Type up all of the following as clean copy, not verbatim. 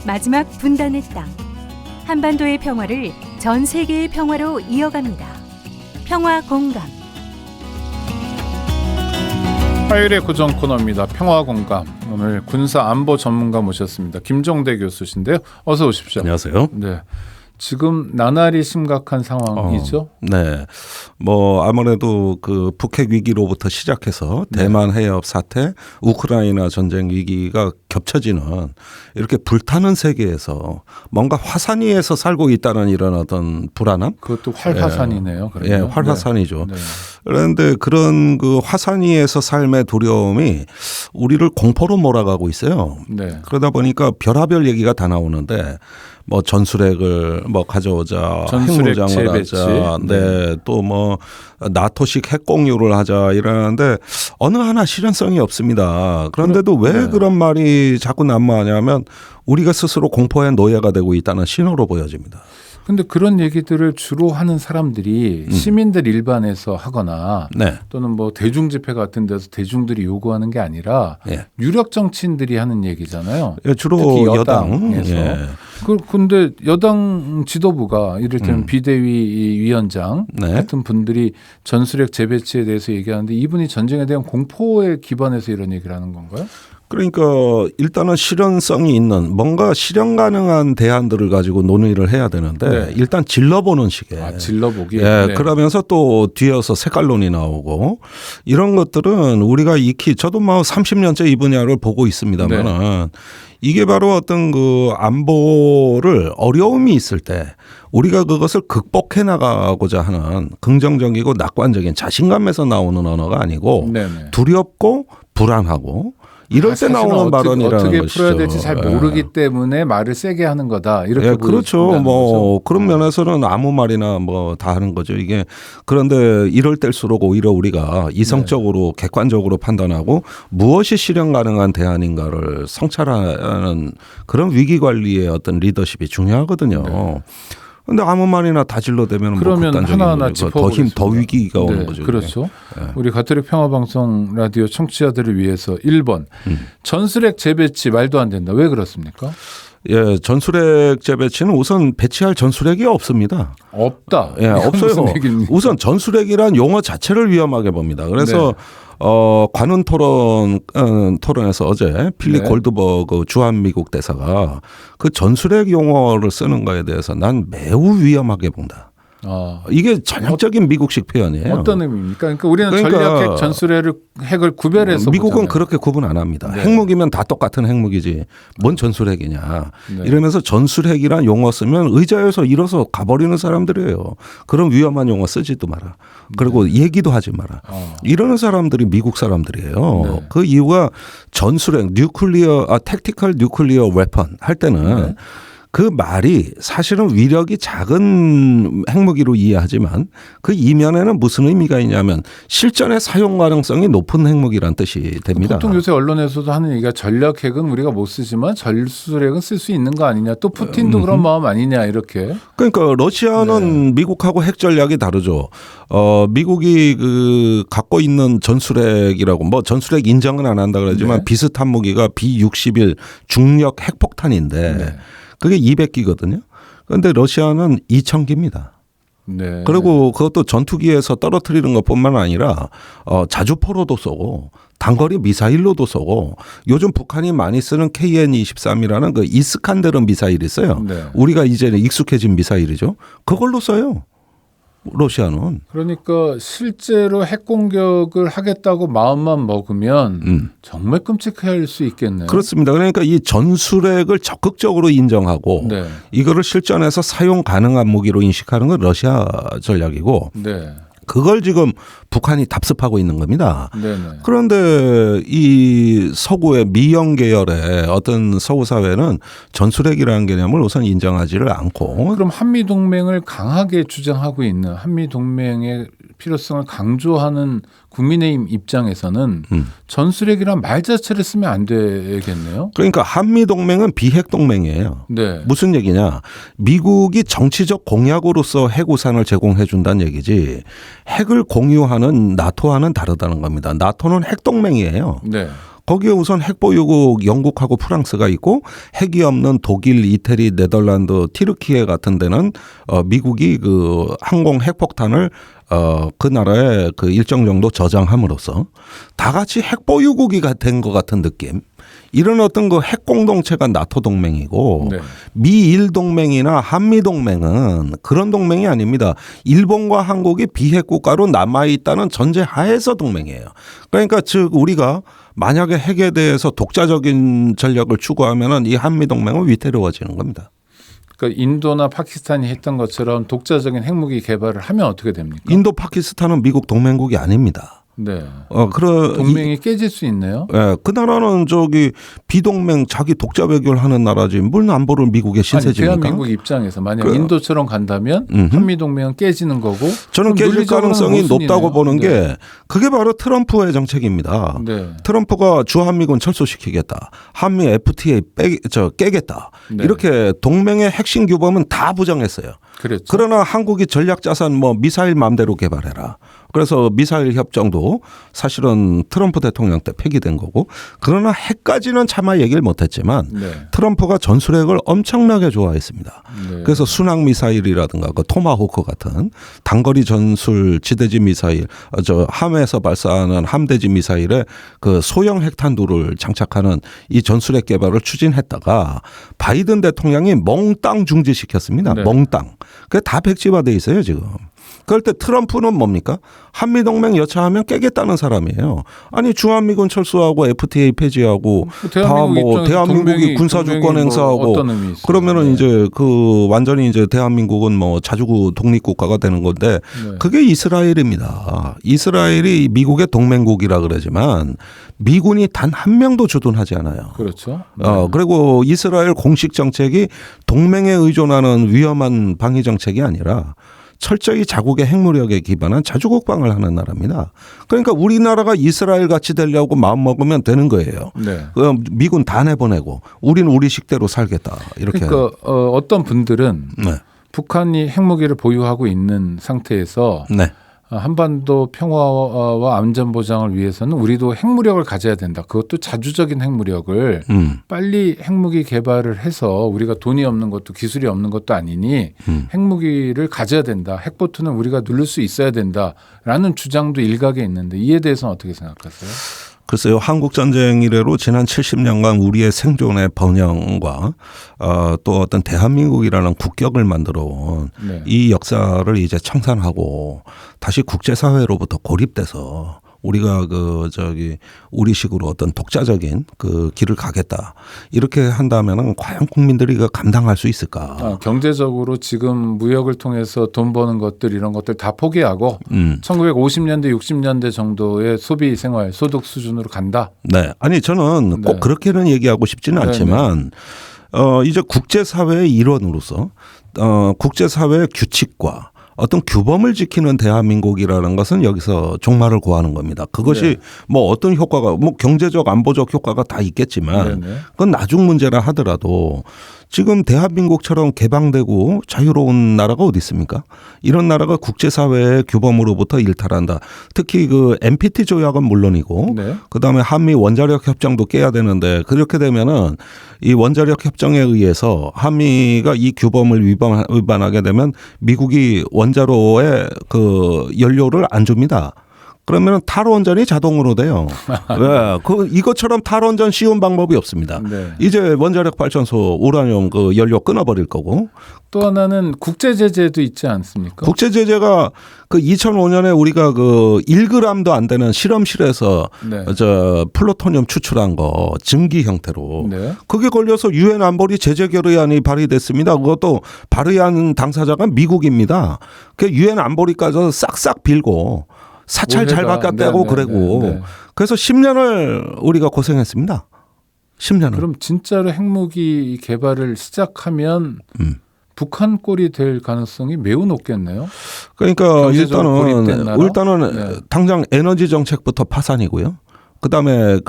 마지막 분단의 땅. 한반도의 평화를 전 세계의 평화로 이어갑니다. 평화 공감. 화요일의 고정 코너입니다. 평화 공감. 오늘 군사 안보 전문가 모셨습니다. 김종대 교수신데요. 어서 오십시오. 안녕하세요. 네. 지금 나날이 심각한 상황이죠. 네. 뭐 아무래도 그 북핵 위기로부터 시작해서 대만 해협 사태, 우크라이나 전쟁 위기가 겹쳐지는 이렇게 불타는 세계에서 뭔가 화산 위에서 살고 있다는 이런 어떤 불안함? 그것도 활화산이네요. 예, 예, 활화산이죠. 네. 네. 그런데 그런 그 화산 위에서 삶의 두려움이 우리를 공포로 몰아가고 있어요. 네. 그러다 보니까 별하별 얘기가 다 나오는데 뭐 전술핵을 뭐 가져오자, 핵무장을 재배치. 하자, 네, 또 뭐 나토식 핵 공유를 하자 이러는데 어느 하나 실현성이 없습니다. 그런데도 왜 그런 말이 자꾸 난무하냐면 우리가 스스로 공포의 노예가 되고 있다는 신호로 보여집니다. 근데 그런 얘기들을 주로 하는 사람들이 시민들 일반에서 하거나 또는 뭐 대중 집회 같은 데서 대중들이 요구하는 게 아니라 유력 정치인들이 하는 얘기잖아요. 주로 특히 여당에서. 근데 여당 지도부가 이를테면 비대위 위원장 같은 분들이 전술핵 재배치에 대해서 얘기하는데 이분이 전쟁에 대한 공포에 기반해서 이런 얘기를 하는 건가요? 그러니까 일단은 실현성이 있는 뭔가 실현 가능한 대안들을 가지고 논의를 해야 되는데 일단 질러보는 식의. 질러보기. 예, 그러면서 또 뒤에서 색깔론이 나오고 이런 것들은 우리가 익히 저도 뭐 30년째 이 분야를 보고 있습니다만은 이게 바로 어떤 그 안보를 어려움이 있을 때 우리가 그것을 극복해 나가고자 하는 긍정적이고 낙관적인 자신감에서 나오는 언어가 아니고 두렵고 불안하고 이럴 때 나오는 발언이라는 어떻게 것이죠. 풀어야 될지 잘 모르기 때문에 말을 세게 하는 거다. 이렇게 그렇죠. 뭐 거죠? 그런 면에서는 아무 말이나 뭐 다 하는 거죠. 이게 그런데 이럴 때일수록 오히려 우리가 이성적으로 객관적으로 판단하고 무엇이 실현 가능한 대안인가를 성찰하는 그런 위기 관리의 어떤 리더십이 중요하거든요. 근데 아무 말이나 다 질러대면 그러면 뭐 하나하나 짚어보겠습니다. 더 위기가 오는 거죠. 그렇죠. 우리 가톨릭 평화방송 라디오 청취자들을 위해서 1번 전술핵 재배치 말도 안 된다. 왜 그렇습니까? 예, 전술핵 재배치는 우선 배치할 전술핵이 없습니다. 없다. 예, 없어요. 우선 전술핵이란 용어 자체를 위험하게 봅니다. 그래서 관훈 토론에서 어제 필립 골드버그 주한미국 대사가 그 전술핵 용어를 쓰는 거에 대해서 난 매우 위험하게 본다. 이게 전형적인 미국식 표현이에요. 어떤 의미입니까? 그러니까 우리는 전략핵, 전술핵을 구별해서 미국은 보잖아요. 그렇게 구분 안 합니다. 핵무기면 다 똑같은 핵무기지 뭔 전술핵이냐. 이러면서 전술핵이란 용어 쓰면 의자에서 일어서 가버리는 사람들이에요. 그런 위험한 용어 쓰지도 마라. 그리고 얘기도 하지 마라. 이러는 사람들이 미국 사람들이에요. 그 이유가 전술핵, 택티컬 뉴클리어 웨펀 할 때는 그 말이 사실은 위력이 작은 핵무기로 이해하지만 그 이면에는 무슨 의미가 있냐면 실전에 사용 가능성이 높은 핵무기란 뜻이 됩니다. 보통 요새 언론에서도 하는 얘기가 전략핵은 우리가 못 쓰지만 전술핵은 쓸 수 있는 거 아니냐. 또 푸틴도 그런 마음 아니냐 이렇게. 그러니까 러시아는 미국하고 핵 전략이 다르죠. 미국이 그 갖고 있는 전술핵이라고 뭐 전술핵 인정은 안 한다 그러지만 비슷한 무기가 B-61 중력 핵폭탄인데 그게 200기거든요. 그런데 러시아는 2000기입니다. 그리고 그것도 전투기에서 떨어뜨리는 것뿐만 아니라 자주포로도 쏘고 단거리 미사일로도 쏘고 요즘 북한이 많이 쓰는 KN-23이라는 그 이스칸데르 미사일이 있어요. 우리가 이제는 익숙해진 미사일이죠. 그걸로 써요. 러시아는. 그러니까 실제로 핵 공격을 하겠다고 마음만 먹으면 정말 끔찍할 수 있겠네요. 그렇습니다. 그러니까 이 전술핵을 적극적으로 인정하고 이거를 실전에서 사용 가능한 무기로 인식하는 건 러시아 전략이고 그걸 지금 북한이 답습하고 있는 겁니다. 그런데 이 서구의 미영 계열의 어떤 서구 사회는 전술핵이라는 개념을 우선 인정하지를 않고 그럼 한미동맹을 강하게 주장하고 있는 한미동맹의 필요성을 강조하는 국민의힘 입장에서는 전술핵이란 말 자체를 쓰면 안 되겠네요. 그러니까 한미동맹은 비핵동맹이에요. 무슨 얘기냐. 미국이 정치적 공약으로서 핵우산을 제공해 준다는 얘기지 핵을 공유하는 나토와는 다르다는 겁니다. 나토는 핵동맹이에요. 거기에 우선 핵보유국 영국하고 프랑스가 있고 핵이 없는 독일, 이태리, 네덜란드, 튀르키예 같은 데는 미국이 그 항공 핵폭탄을 그 나라에 그 일정 정도 저장함으로써 다 같이 핵보유국이 된 것 같은 느낌. 이런 어떤 그 핵 공동체가 나토 동맹이고 네. 미일 동맹이나 한미 동맹은 그런 동맹이 아닙니다. 일본과 한국이 비핵 국가로 남아 있다는 전제 하에서 동맹이에요. 그러니까 즉 우리가 만약에 핵에 대해서 독자적인 전략을 추구하면은 이 한미 동맹은 위태로워지는 겁니다. 그러니까 인도나 파키스탄이 했던 것처럼 독자적인 핵무기 개발을 하면 어떻게 됩니까? 인도, 파키스탄은 미국 동맹국이 아닙니다. 네. 그런 동맹이 깨질 수 있네요. 예, 그 나라는 저기 비동맹 자기 독자 외교하는 나라지 뭘 안보를 미국에 신세집니까? 아니, 대한민국 입장에서 만약 인도처럼 간다면 한미 동맹은 깨지는 거고. 저는 깨질 가능성이 높다고 보는 네. 게 그게 바로 트럼프의 정책입니다. 네. 트럼프가 주한미군 철수시키겠다, 한미 FTA 깨겠다. 네. 이렇게 동맹의 핵심 규범은 다 부정했어요. 그렇죠. 그러나 한국이 전략자산 뭐 미사일 마음대로 개발해라. 그래서 미사일 협정도 사실은 트럼프 대통령 때 폐기된 거고, 그러나 핵까지는 차마 얘기를 못했지만 네. 트럼프가 전술핵을 엄청나게 좋아했습니다. 네. 그래서 순항 미사일이라든가 그 토마호크 같은 단거리 전술 지대지 미사일, 함에서 발사하는 함대지 미사일에 그 소형 핵탄두를 장착하는 이 전술핵 개발을 추진했다가 바이든 대통령이 몽땅 중지시켰습니다. 네. 몽땅. 그게 다 백지화돼 있어요 지금. 그럴 때 트럼프는 뭡니까? 한미동맹 여차하면 깨겠다는 사람이에요. 아니 주한미군 철수하고 FTA 폐지하고 다 뭐 대한민국이 군사주권 행사하고 그러면은 이제 그 완전히 이제 대한민국은 뭐 자주구 독립국가가 되는 건데 네. 그게 이스라엘입니다. 이스라엘이 미국의 동맹국이라 그러지만 미군이 단 한 명도 주둔하지 않아요. 그렇죠. 그리고 이스라엘 공식 정책이 동맹에 의존하는 위험한 방위 정책이 아니라 철저히 자국의 핵무력에 기반한 자주국방을 하는 나라입니다. 그러니까 우리나라가 이스라엘 같이 되려고 마음먹으면 되는 거예요. 네. 미군 다 내보내고 우리는 우리 식대로 살겠다. 이렇게. 그러니까 어떤 분들은 네. 북한이 핵무기를 보유하고 있는 상태에서 네. 한반도 평화와 안전 보장을 위해서는 우리도 핵무력을 가져야 된다. 그것도 자주적인 핵무력을 빨리 핵무기 개발을 해서 우리가 돈이 없는 것도 기술이 없는 것도 아니니 핵무기를 가져야 된다. 핵보트는 우리가 누를 수 있어야 된다라는 주장도 일각에 있는데 이에 대해서는 어떻게 생각하세요? 글쎄요. 한국전쟁 이래로 지난 70년간 우리의 생존의 번영과 또 어떤 대한민국이라는 국격을 만들어 온 이 역사를 이제 청산하고 다시 국제사회로부터 고립돼서 우리가 우리식으로 어떤 독자적인 그 길을 가겠다. 이렇게 한다면은 과연 국민들이 감당할 수 있을까? 경제적으로 지금 무역을 통해서 돈 버는 것들 이런 것들 다 포기하고 1950년대 60년대 정도의 소비 생활 소득 수준으로 간다. 네. 아니 저는 꼭 그렇게는 얘기하고 싶지는 않지만 이제 국제사회의 일원으로서 국제사회의 규칙과 어떤 규범을 지키는 대한민국이라는 것은 여기서 종말을 고하는 겁니다. 그것이 뭐 어떤 효과가 뭐 경제적 안보적 효과가 다 있겠지만 그건 나중 문제라 하더라도 지금 대한민국처럼 개방되고 자유로운 나라가 어디 있습니까? 이런 나라가 국제사회의 규범으로부터 일탈한다. 특히 그 NPT 조약은 물론이고 그다음에 한미 원자력 협정도 깨야 되는데 그렇게 되면은 이 원자력 협정에 의해서 한미가 이 규범을 위반하게 되면 미국이 원자로에 그 연료를 안 줍니다. 그러면 탈원전이 자동으로 돼요. 네. 이것처럼 탈원전 쉬운 방법이 없습니다. 네. 이제 원자력 발전소 우라늄 그 연료 끊어버릴 거고. 또 하나는 국제 제재도 있지 않습니까? 국제 제재가 그 2005년에 우리가 그 1g도 안 되는 실험실에서 플루토늄 추출한 거 증기 형태로 그게 걸려서 유엔 안보리 제재 결의안이 발의됐습니다. 그것도 발의한 당사자가 미국입니다. 그 유엔 안보리까지 싹싹 빌고 사찰 잘 바꿨다고 그러고 그래서 10년을 우리가 고생했습니다. 10년을. 그럼 진짜로 핵무기 개발을 시작하면 북한 꼴이 될 가능성이 매우 높겠네요. 그러니까 일단은 당장 에너지 정책부터 파산이고요. 그다음에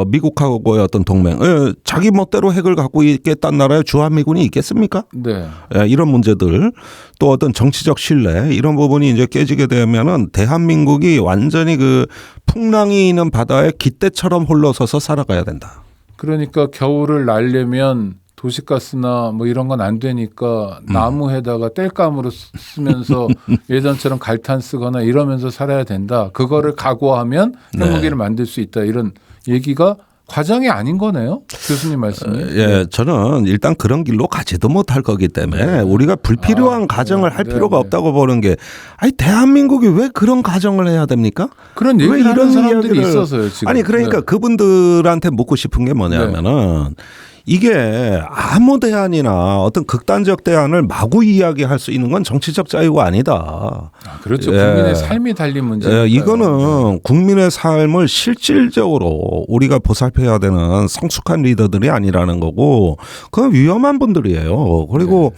미국하고의 어떤 동맹, 자기 멋대로 핵을 갖고 있겠다는 나라에 주한미군이 있겠습니까? 네. 이런 문제들, 또 어떤 정치적 신뢰 이런 부분이 이제 깨지게 되면은 대한민국이 완전히 그 풍랑이 있는 바다에 깃대처럼 홀러서서 살아가야 된다. 그러니까 겨울을 날려면 도시가스나 뭐 이런 건 안 되니까 나무에다가 땔감으로 쓰면서 예전처럼 갈탄 쓰거나 이러면서 살아야 된다. 그거를 각오하면 핵무기를 만들 수 있다. 이런 얘기가 과장이 아닌 거네요. 교수님 말씀이. 예, 저는 일단 그런 길로 가지도 못할 거기 때문에 우리가 불필요한 가정을 할 필요가 없다고 보는 게, 아니 대한민국이 왜 그런 가정을 해야 됩니까? 그런 얘기를 하는 사람들이 있어서요. 지금. 아니 그러니까 그분들한테 묻고 싶은 게 뭐냐면은 이게 아무 대안이나 어떤 극단적 대안을 마구 이야기할 수 있는 건 정치적 자유가 아니다. 그렇죠. 국민의 삶이 달린 문제니까요. 이거는 국민의 삶을 실질적으로 우리가 보살펴야 되는 성숙한 리더들이 아니라는 거고, 그건 위험한 분들이에요. 그리고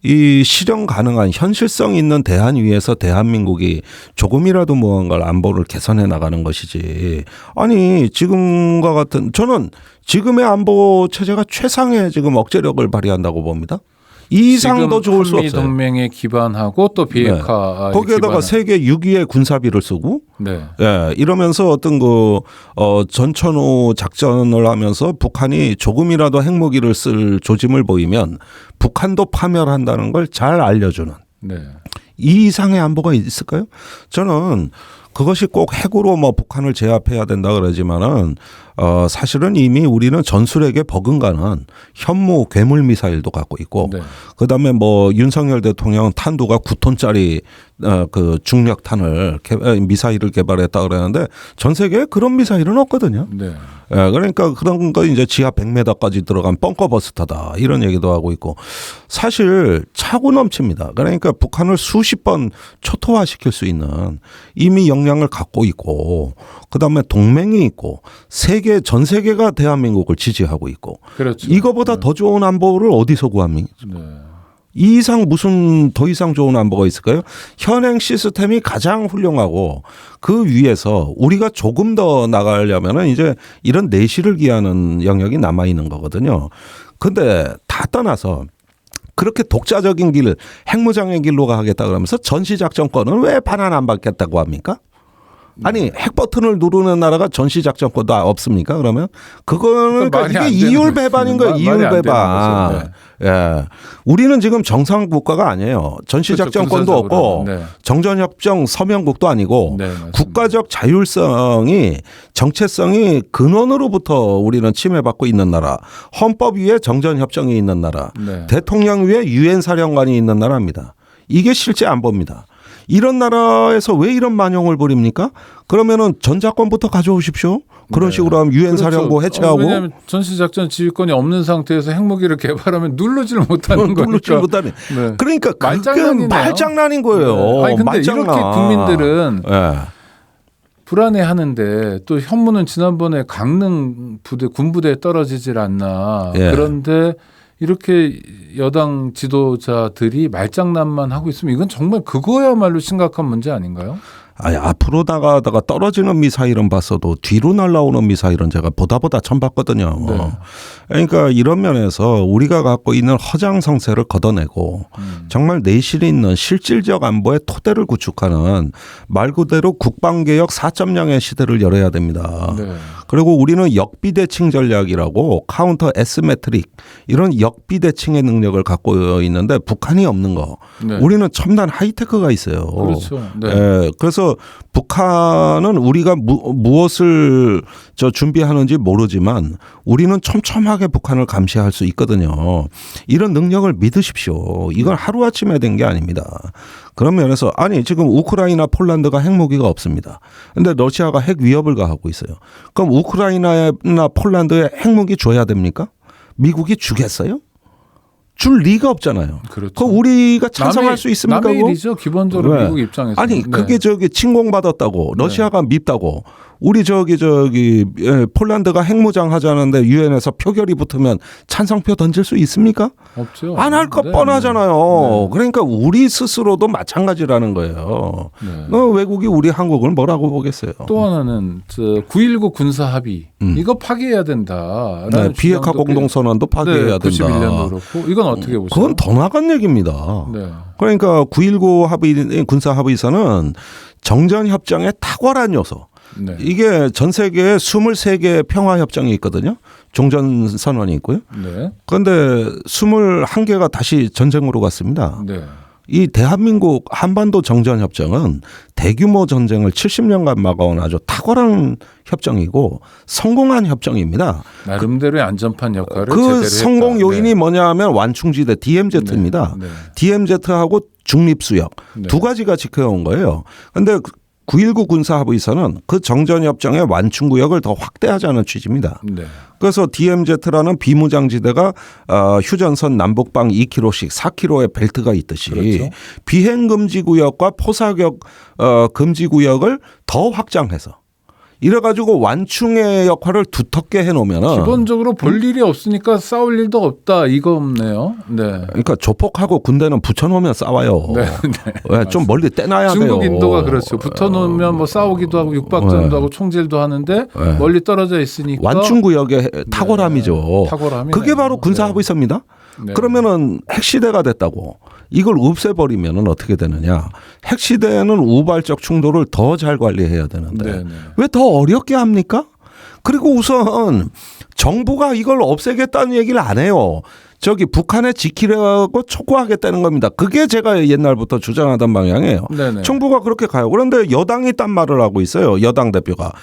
이 실현 가능한 현실성 있는 대안 위에서 대한민국이 조금이라도 무언가를 안보를 개선해 나가는 것이지. 아니 지금과 같은, 저는 지금의 안보 체제가 최상의 지금 억제력을 발휘한다고 봅니다. 이 이상 더 좋을 수 없어요. 한미 동맹에 기반하고 또 비핵화 거기에다가 세계 6위의 군사비를 쓰고, 이러면서 어떤 전천후 작전을 하면서 북한이 조금이라도 핵무기를 쓸 조짐을 보이면 북한도 파멸한다는 걸 잘 알려주는 이 이상의 안보가 있을까요? 저는 그것이 꼭 핵으로 뭐 북한을 제압해야 된다 그러지만은 사실은 이미 우리는 전술핵에 버금가는 현무 괴물 미사일도 갖고 있고, 그다음에 뭐 윤석열 대통령 탄두가 9톤짜리 그 중력탄을 미사일을 개발했다 그러는데 전 세계에 그런 미사일은 없거든요. 그러니까 그런 거 이제 지하 100m까지 들어간 벙커버스터다 이런 얘기도 하고 있고, 사실 차고 넘칩니다. 그러니까 북한을 수십 번 초토화시킬 수 있는 이미 역량을 갖고 있고, 그다음에 동맹이 있고, 전 세계가 대한민국을 지지하고 있고, 이거보다 더 좋은 안보를 어디서 구합니까? 이 이상 무슨 더 이상 좋은 안보가 있을까요? 현행 시스템이 가장 훌륭하고 그 위에서 우리가 조금 더 나가려면은 이제 이런 내실을 기하는 영역이 남아 있는 거거든요. 근데 다 떠나서 그렇게 독자적인 길, 핵무장의 길로 가겠다 그러면서 전시작전권은 왜 반환 안 받겠다고 합니까? 아니 핵 버튼을 누르는 나라가 전시작전권도 없습니까? 그러면 그거는 그러니까 이게 이율 배반인 거예요. 이율 배반. 우리는 지금 정상 국가가 아니에요. 전시작전권도 없고 정전협정 서명국도 아니고 국가적 자율성이, 정체성이 근원으로부터 우리는 침해받고 있는 나라, 헌법 위에 정전협정이 있는 나라, 대통령 위에 유엔 사령관이 있는 나라입니다. 이게 실제 안보입니다. 이런 나라에서 왜 이런 만용을 부립니까? 그러면은 전작권부터 가져오십시오. 그런 식으로 하면 유엔 사령부 해체하고. 왜냐하면 전시작전 지휘권이 없는 상태에서 핵무기를 개발하면 누르지를 못하는 거니까. 누르지를 못하는. 그러니까 그게 말장난인 거예요. 아니 근데 말장난. 이렇게 국민들은 불안해하는데, 또 현무는 지난번에 강릉 부대 군부대에 떨어지질 않나. 그런데 이렇게 여당 지도자들이 말장난만 하고 있으면 이건 정말 그거야말로 심각한 문제 아닌가요? 아니, 앞으로 나가다가 떨어지는 미사일은 봤어도 뒤로 날아오는 미사일은 제가 보다 처음 봤거든요. 그러니까 이런 면에서 우리가 갖고 있는 허장성세를 걷어내고 정말 내실 있는 실질적 안보의 토대를 구축하는 말 그대로 국방개혁 4.0의 시대를 열어야 됩니다. 그리고 우리는 역비대칭 전략이라고 카운터 에스메트릭 이런 역비대칭의 능력을 갖고 있는데 북한이 없는 거. 우리는 첨단 하이테크가 있어요. 그래서 북한은 우리가 무엇을 준비하는지 모르지만 우리는 촘촘하게 북한을 감시할 수 있거든요. 이런 능력을 믿으십시오. 이건 하루아침에 된 게 아닙니다. 그런 면에서 아니 지금 우크라이나 폴란드가 핵무기가 없습니다. 그런데 러시아가 핵 위협을 가하고 있어요. 그럼 우크라이나나 폴란드에 핵무기 줘야 됩니까? 미국이 주겠어요? 줄 리가 없잖아요. 그 우리가 찬성할 수 있습니까? 남의 일이죠. 기본적으로 미국 입장에서. 아니 그게 침공받았다고 러시아가 밉다고 우리 폴란드가 핵무장 하자는데 유엔에서 표결이 붙으면 찬성표 던질 수 있습니까? 없죠. 안 할 거 네, 뻔하잖아요. 네. 그러니까 우리 스스로도 마찬가지라는 거예요. 네. 외국이 우리 한국을 뭐라고 보겠어요. 또 하나는 9.19 군사 합의 이거 파기해야 된다. 네, 비핵화 공동선언도 파기해야 된다. 91년도 그렇고 이건 어떻게 보세요? 그건 더 나간 얘기입니다. 네. 그러니까 9.19 합의 군사 합의서는 정전협정의 탁월한 요소. 네. 이게 전 세계에 23개의 평화협정이 있거든요. 종전선언이 있고요. 네. 그런데 21개가 다시 전쟁으로 갔습니다. 네. 이 대한민국 한반도 정전협정은 대규모 전쟁을 70년간 막아온 아주 탁월한 협정이고 성공한 협정입니다. 나름대로의 안전판 역할을 그 제대로 성공 했다. 요인이 네. 뭐냐 하면 완충지대 DMZ입니다. 네. 네. DMZ하고 중립수역 네. 두 가지가 지켜온 거예요. 그런데 9.19 군사합의서는 그 정전협정의 완충구역을 더 확대하자는 취지입니다. 네. 그래서 DMZ라는 비무장지대가 휴전선 남북방 2km씩 4km의 벨트가 있듯이 그렇죠. 비행금지구역과 포사격 금지구역을 더 확장해서 이래가지고 완충의 역할을 두텁게 해놓으면은 기본적으로 볼 일이 없으니까 싸울 일도 없다 이거 없네요. 네. 그러니까 조폭하고 군대는 붙여놓으면 싸워요. 네. 네, 좀 멀리 떼놔야 중국, 돼요. 인도가 그렇죠. 붙어놓으면 뭐 싸우기도 하고 육박전도 하고 총질도 하는데 멀리 떨어져 있으니까 완충구역의 탁월함이죠. 탁월함이네요. 그게 바로 군사합의서입니다. 네. 그러면은 핵시대가 됐다고 이걸 없애버리면은 어떻게 되느냐. 핵시대에는 우발적 충돌을 더 잘 관리해야 되는데 네, 네. 왜 더 어렵게 합니까? 그리고 우선 정부가 이걸 없애겠다는 얘기를 안 해요. 저기 북한에 지키려고 촉구하겠다는 겁니다. 그게 제가 옛날부터 주장하던 방향이에요. 네네. 정부가 그렇게 가요. 그런데 여당이 딴 말을 하고 있어요. 여당 대표가.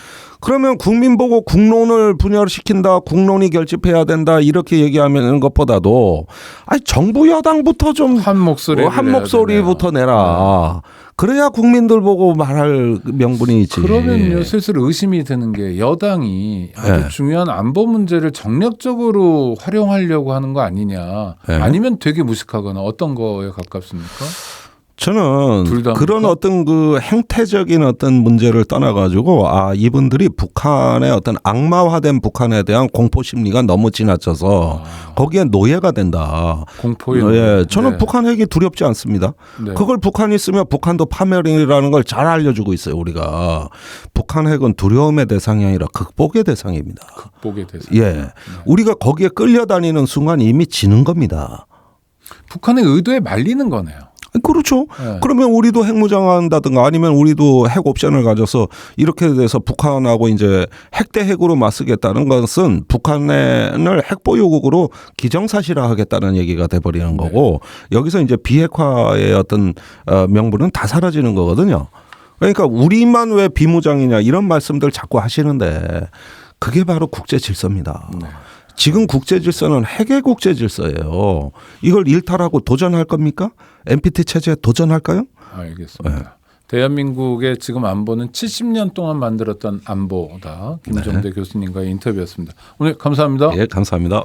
그러면 국민 보고 국론을 분열시킨다. 국론이 결집해야 된다. 이렇게 얘기하는 것보다도 아니 정부 여당부터 좀 한 목소리부터 내라. 그래야 국민들 보고 말할 명분이 있지. 그러면요 슬슬 의심이 드는 게 여당이 아주 네. 중요한 안보 문제를 정략적으로 활용하려고 하는 거 아니냐. 네. 아니면 되게 무식하거나 어떤 거에 가깝습니까? 저는 둘다 그런 합니까? 어떤 그 행태적인 어떤 문제를 떠나가지고 이분들이 북한의 어떤 악마화된 북한에 대한 공포 심리가 너무 지나쳐서 거기에 노예가 된다. 공포의 예, 저는 네. 북한 핵이 두렵지 않습니다. 네. 그걸 북한이 쓰면 북한도 파멸이라는 걸 잘 알려주고 있어요. 우리가 북한 핵은 두려움의 대상이 아니라 극복의 대상입니다. 극복의 대상. 예, 우리가 거기에 끌려다니는 순간 이미 지는 겁니다. 북한의 의도에 말리는 거네요. 그렇죠. 네. 그러면 우리도 핵무장한다든가 아니면 우리도 핵 옵션을 가져서 이렇게 돼서 북한하고 이제 핵 대 핵으로 맞서겠다는 것은 북한을 핵 보유국으로 기정사실화하겠다는 얘기가 돼버리는 거고 여기서 이제 비핵화의 어떤 명분은 다 사라지는 거거든요. 그러니까 우리만 왜 비무장이냐 이런 말씀들 자꾸 하시는데 그게 바로 국제 질서입니다. 네. 지금 국제 질서는 핵의 국제 질서예요. 이걸 일탈하고 도전할 겁니까? NPT 체제에 도전할까요? 알겠습니다. 대한민국의 지금 안보는 70년 동안 만들었던 안보다. 김종대 교수님과의 인터뷰였습니다. 오늘 감사합니다. 예, 감사합니다.